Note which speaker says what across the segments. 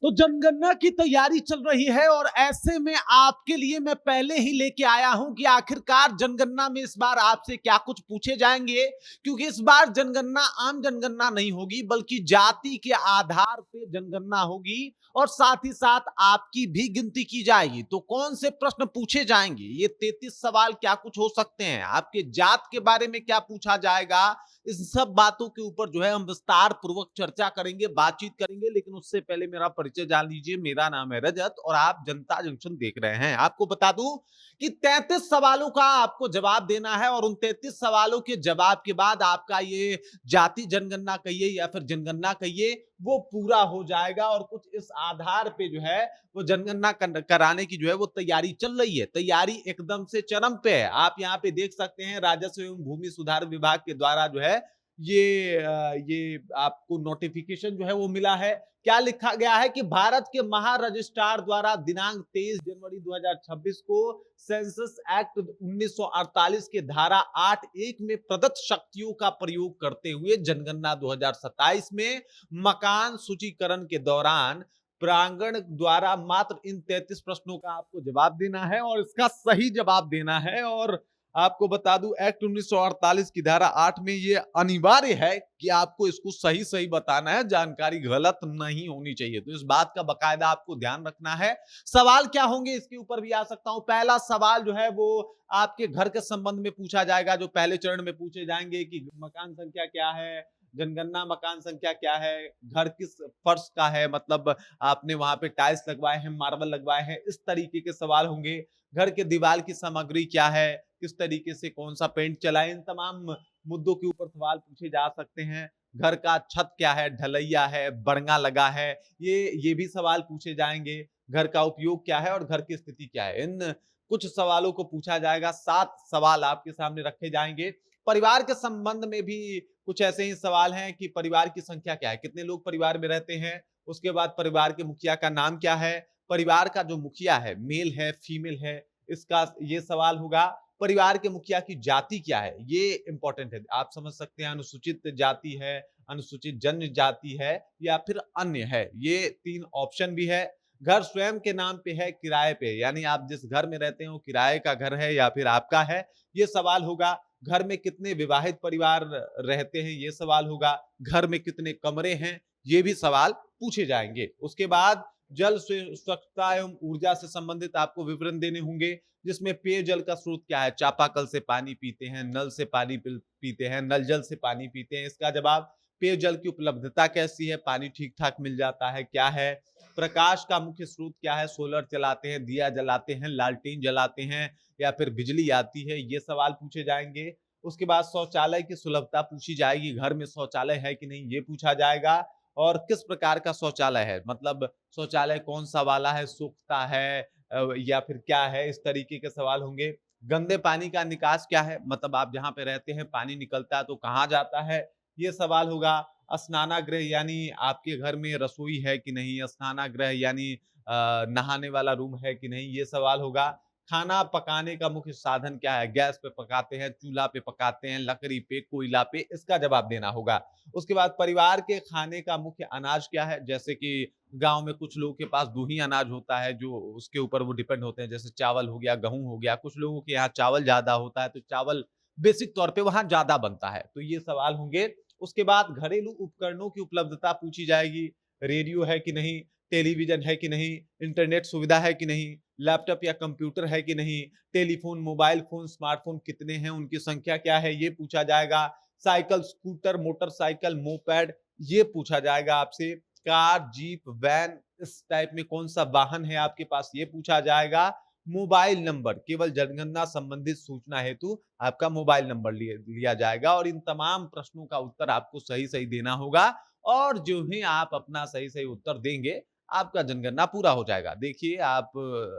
Speaker 1: तो जनगणना की तैयारी चल रही है और ऐसे में आपके लिए मैं पहले ही लेके आया हूं कि आखिरकार जनगणना में इस बार आपसे क्या कुछ पूछे जाएंगे, क्योंकि इस बार जनगणना आम जनगणना नहीं होगी बल्कि जाति के आधार पे जनगणना होगी और साथ ही साथ आपकी भी गिनती की जाएगी। तो कौन से प्रश्न पूछे जाएंगे, ये 33 सवाल क्या कुछ हो सकते हैं, आपके जात के बारे में क्या पूछा जाएगा, इन सब बातों के ऊपर जो है हम विस्तार पूर्वक चर्चा करेंगे, बातचीत करेंगे। लेकिन उससे पहले मेरा परिचय जान लीजिए। मेरा नाम है रजत और आप जनता जंक्शन देख रहे हैं। आपको बता दूं कि 33 सवालों का आपको जवाब देना है और उन 33 सवालों के जवाब के बाद आपका ये जाति जनगणना कहिए या फिर जनगणना कहिए, वो पूरा हो जाएगा। और कुछ इस आधार पे जो है वो जनगणना कराने की जो है वो तैयारी चल रही है। तैयारी एकदम से चरम पे है। आप यहाँ पे देख सकते हैं राजस्व एवं भूमि सुधार विभाग के द्वारा जो है ये आपको नोटिफिकेशन जो है वो मिला है। क्या लिखा गया है कि भारत के महारजिस्ट्रार द्वारा दिनांक 23 जनवरी 2026 को सेंसस एक्ट 1948 के धारा 8(1) में प्रदत्त शक्तियों का प्रयोग करते हुए जनगणना 2027 में मकान सूचीकरण के दौरान प्रांगण द्वारा मात्र इन 33 प्रश्नों का आपको जवाब देना है और इसका सही जवाब देना है। और आपको बता दूं एक्ट 1948 की धारा 8 में ये अनिवार्य है कि आपको इसको सही सही बताना है, जानकारी गलत नहीं होनी चाहिए। तो इस बात का बकायदा आपको ध्यान रखना है। सवाल क्या होंगे इसके ऊपर भी आ सकता हूं। पहला सवाल जो है वो आपके घर के संबंध में पूछा जाएगा, जो पहले चरण में पूछे जाएंगे कि मकान संख्या क्या है, जनगणना मकान संख्या क्या है, घर किस फर्श का है, मतलब आपने वहां पे टाइल्स लगवाए हैं, मार्बल लगवाए हैं, इस तरीके के सवाल होंगे। घर के दीवार की सामग्री क्या है, किस तरीके से कौन सा पेंट चला है, इन तमाम मुद्दों के ऊपर सवाल पूछे जा सकते हैं। घर का छत क्या है, ढलैया है, बरंगा लगा है, ये भी सवाल पूछे जाएंगे। घर का उपयोग क्या है और घर की स्थिति क्या है, इन कुछ सवालों को पूछा जाएगा। 7 सवाल आपके सामने रखे जाएंगे। परिवार के संबंध में भी कुछ ऐसे ही सवाल हैं कि परिवार की संख्या क्या है, कितने लोग परिवार में रहते हैं। उसके बाद परिवार के मुखिया का नाम क्या है, परिवार का जो मुखिया है मेल है फीमेल है, इसका ये सवाल होगा। परिवार के मुखिया की जाति क्या है, ये इंपॉर्टेंट है। आप समझ सकते हैं अनुसूचित जाति है, अनुसूचित जनजाति है या फिर अन्य है। ये 3 ऑप्शन भी है। घर स्वयं के नाम पे है, किराए पे, यानी आप जिस घर में रहते हो किराए का घर है या फिर आपका है, ये सवाल होगा। घर में कितने विवाहित परिवार रहते हैं, ये सवाल होगा। घर में कितने कमरे हैं, ये भी सवाल पूछे जाएंगे। उसके बाद जल स्वच्छता एवं ऊर्जा से संबंधित आपको विवरण देने होंगे, जिसमें पेयजल का स्रोत क्या है, चापाकल से पानी पीते हैं, नल से पानी पीते हैं, नल जल से पानी पीते हैं, इसका जवाब। पेयजल की उपलब्धता कैसी है, पानी ठीक ठाक मिल जाता है क्या है। प्रकाश का मुख्य स्रोत क्या है, सोलर चलाते हैं, दिया जलाते हैं, लालटेन जलाते हैं या फिर बिजली आती है, ये सवाल पूछे जाएंगे। उसके बाद शौचालय की सुलभता पूछी जाएगी, घर में शौचालय है कि नहीं ये पूछा जाएगा। और किस प्रकार का शौचालय है, मतलब शौचालय कौन सा वाला है, सूखता है या फिर क्या है, इस तरीके के सवाल होंगे। गंदे पानी का निकास क्या है, मतलब आप जहां पे रहते हैं पानी निकलता है तो कहाँ जाता है, ये सवाल होगा। स्नानागृह यानी आपके घर में रसोई है कि नहीं, स्नानागृह यानी नहाने वाला रूम है कि नहीं, ये सवाल होगा। खाना पकाने का मुख्य साधन क्या है, गैस पे पकाते हैं, चूल्हा पे पकाते हैं, लकड़ी पे, कोयला पे, इसका जवाब देना होगा। उसके बाद परिवार के खाने का मुख्य अनाज क्या है, जैसे कि गांव में कुछ लोगों के पास 2 ही अनाज होता है जो उसके ऊपर वो डिपेंड होते हैं, जैसे चावल हो गया, गेहूं हो गया। कुछ लोगों के यहाँ चावल ज्यादा होता है तो चावल बेसिक तौर पे वहां ज्यादा बनता है, तो ये सवाल होंगे। उसके बाद घरेलू उपकरणों की उपलब्धता पूछी जाएगी, रेडियो है कि नहीं, टेलीविजन है कि नहीं, इंटरनेट सुविधा है कि नहीं, लैपटॉप या कंप्यूटर है कि नहीं, टेलीफोन, मोबाइल फोन, स्मार्टफोन कितने हैं, उनकी संख्या क्या है, ये पूछा जाएगा। साइकिल, स्कूटर, मोटरसाइकिल, मोपेड, ये पूछा जाएगा आपसे। कार, जीप, वैन, इस टाइप में कौन सा वाहन है आपके पास, ये पूछा जाएगा। मोबाइल नंबर, केवल जनगणना संबंधित सूचना हेतु आपका मोबाइल नंबर लिया जाएगा और इन तमाम प्रश्नों का उत्तर आपको सही सही देना होगा। और जो ही आप अपना सही सही उत्तर देंगे आपका जनगणना पूरा हो जाएगा। देखिए आप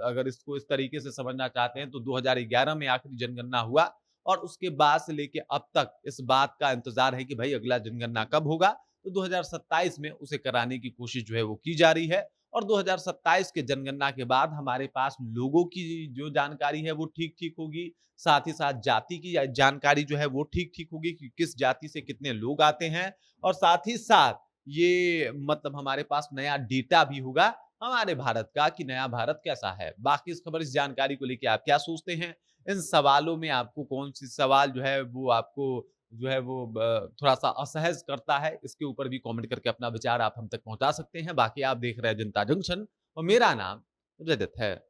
Speaker 1: अगर इसको इस तरीके से समझना चाहते हैं तो 2011 में आखिरी जनगणना हुआ और उसके बाद से लेके अब तक इस बात का इंतजार है कि भाई अगला जनगणना कब होगा। तो 2027 में उसे कराने की कोशिश जो है वो की जा रही है और 2027 के जनगणना के बाद हमारे पास लोगों की जो जानकारी है वो ठीक ठीक होगी, साथ ही साथ जाति की जानकारी जो है वो ठीक ठीक होगी कि किस जाति से कितने लोग आते हैं, और साथ ही साथ ये मतलब हमारे पास नया डेटा भी होगा हमारे भारत का कि नया भारत कैसा है। बाकी इस खबर, इस जानकारी को लेके आप क्या सोचते हैं? इन सवालों में आपको कौन-सी सवाल जो है वो आपको जो है वो थोड़ा-सा असहज करता है? इसके ऊपर भी कमेंट करके अपना विचार आप हम तक पहुँचा सकते हैं। बाकी आप देख रहे हैं जनता जंक्शन और मेरा नाम रजत है।